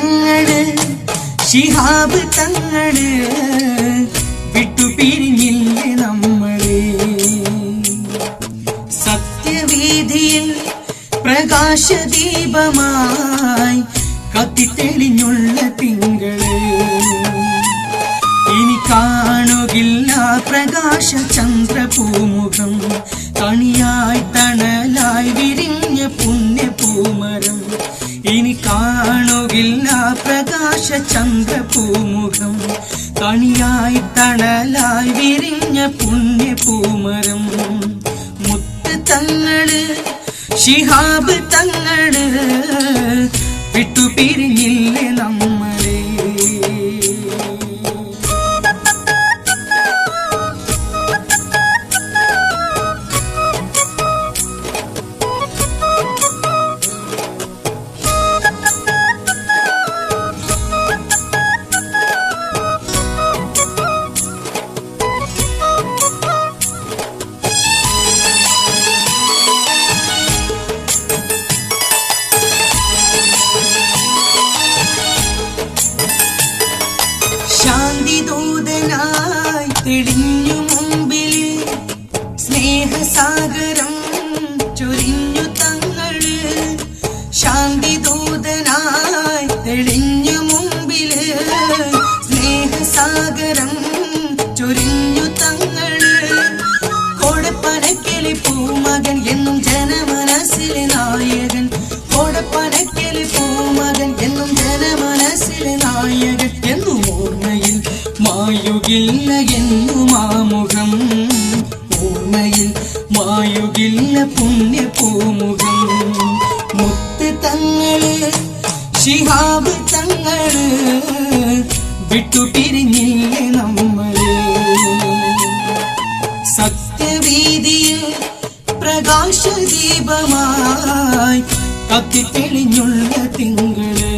തങ്ങള് ശിഹാബ് തങ്ങള് വിട്ടുപിരിഞ്ഞില്ലേ നമ്മളെ. സത്യവീതിയിൽ പ്രകാശദീപമായി കത്തിത്തെളിഞ്ഞുള്ള തിങ്കള്. ഇനി കാണുകില്ല പ്രകാശ ചന്ദ്രപൂമുഖം. തണിയായി തണലായി വിരിഞ്ഞ പുണ്യപൂമരം. ഇനി കാണുകില്ല പ്രകാശ ചന്ദ്രപൂമുഖം. തണിയായി തണലായി വിരിഞ്ഞ പുണ്യപൂമരം. മുത്ത് തങ്ങള് ശിഹാബ് തങ്ങള് വിട്ടുപിരിഞ്ഞില്ലേ നമ്മളെ. ശാന്തിദൂതനായി തെളിഞ്ഞു മുമ്പിൽ സ്നേഹസാഗരം ചൊരിഞ്ഞു തങ്ങള്. ശാന്തിദൂതനായി തെളിഞ്ഞു മുമ്പിൽ സ്നേഹസാഗരം ചൊരിഞ്ഞു തങ്ങള്. കോടപ്പനക്കിളി പൂമകൻ എന്നും ജനമനസ്സിലെ നായകൻ. കോടപ്പനക്കിളി പൂമകൻ എന്നും ജനമനസ്സിലെ നായകൻ. എന്നും ഓർമ്മയിൽ മായുകില്ല എന്നും ആമുഖം. ഓർമ്മയിൽ മായുകില്ല പുണ്യപൂമുഖം. മുത്ത് തങ്ങള് ശിഹാബ് തങ്ങള് വിട്ടുപിരിഞ്ഞില്ലേ നമ്മള്. സത്യവീതിയിൽ പ്രകാശദീപമായി കത്തിത്തെളിഞ്ഞുള്ള തിങ്കള്.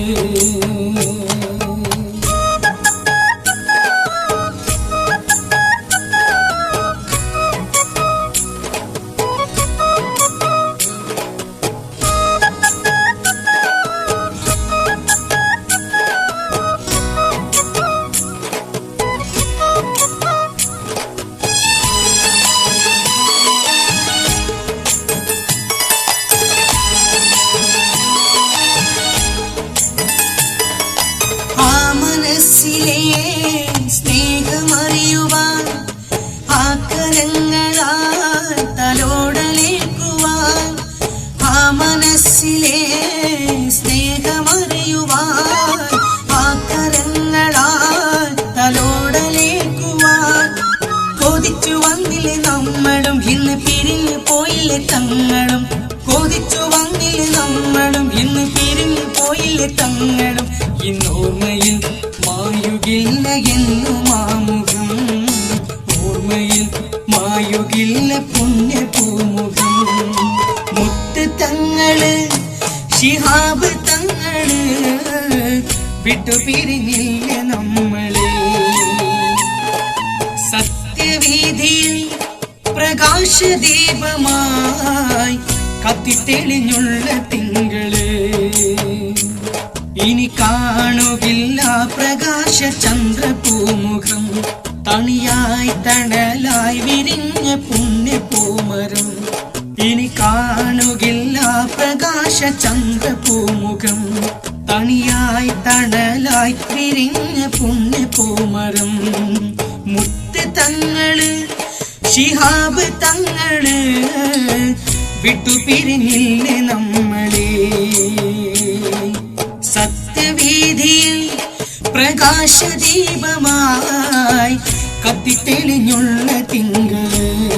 മനസ്സിലെ സ്നേഹമറിയുവാൻ ആ കരങ്ങളാൽ തലോടലേക്കുവാൻ. ആ മനസ്സിലെ സ്നേഹമറിയുവാൻ ആ കരങ്ങളാൽ തലോടലേക്കുവാൻ. കൊതിച്ചു വന്നില്ലേ നമ്മളും ഇന്ന് പിരിഞ്ഞു പോയില്ലേ തങ്ങളും. കൊതിച്ചു വന്നില്ലേ നമ്മളും ഇന്ന് പിരിഞ്ഞു പോയില്ലേ തങ്ങളും. ഇന്നോർമ്മയിൽ മായുകില്ല എന്നും ആമുഖം. ഓർമ്മയിൽ മായുകില്ല പുണ്യപൂമുഖം. മുത്ത് തങ്ങള് ശിഹാബ് തങ്ങള് വിട്ടുപിരിഞ്ഞില്ല നമ്മളെ. സത്യവീതിയിൽ പ്രകാശദീപമായി കത്തിത്തെളിഞ്ഞുള്ള തിങ്കള്. ഇനി കാണുകില്ല പ്രകാശ ചന്ദ്രപൂമുഖം. തണിയായി തണലായി വിരിഞ്ഞ പുണ്യപൂമരം. ഇനി കാണുകില്ല പ്രകാശ ചന്ദ്രപൂമുഖം. തണിയായി തണലായി വിരിഞ്ഞ പുണ്യപൂമരം. മുത്ത് തങ്ങള് ശിഹാബ് തങ്ങള് വിട്ടുപിരിഞ്ഞില്ലേ നമ്മളെ. സത്യവീതിയിൽ പ്രകാശദീപമായി കത്തിത്തെളിഞ്ഞുള്ള തിങ്കള്.